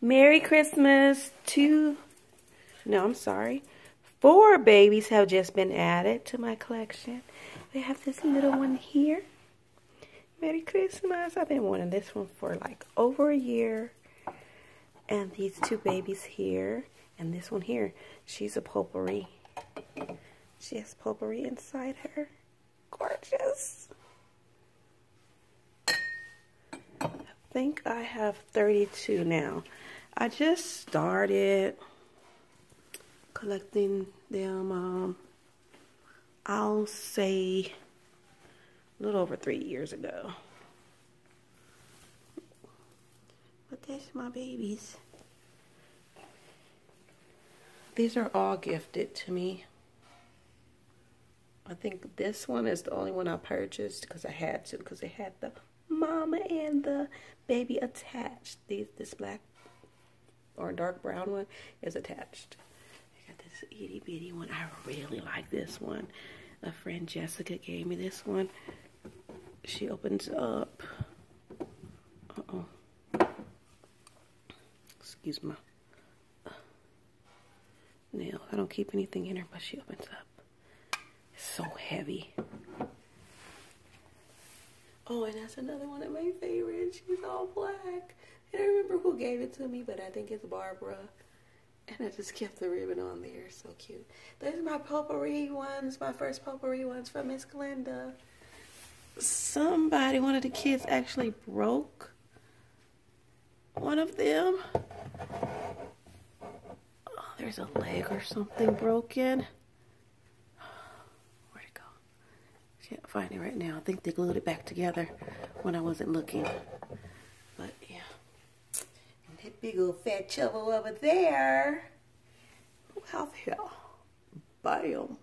Merry Christmas no, I'm sorry. 4 babies have just been added to my collection. We have this little one here. Merry Christmas. I've been wanting this one for like over a year. And these 2 babies here. And this one here. She's a potpourri. She has potpourri inside her. Gorgeous. I think I have 32 now. I just started collecting them, I'll say a little over 3 years ago. But that's my babies. These are all gifted to me. I think this one is the only one I purchased because I had to, because it had the mama and the baby attached. This black or dark brown one is attached. I got this itty bitty one. I really like this one. A friend Jessica gave me this one. She opens up. Excuse my nail. I don't keep anything in her, but she opens up. It's so heavy. Oh, and that's another one of my favorites. She's all black. I don't remember who gave it to me, but I think it's Barbara. And I just kept the ribbon on there. So cute. Those are my potpourri ones. My first potpourri ones from Miss Glenda. One of the kids actually broke one of them. Oh, there's a leg or something broken. Where'd it go? Can't find it right now. I think they glued it back together when I wasn't looking. But yeah. And that big old fat chubbo over there. Wow, yeah. Bam.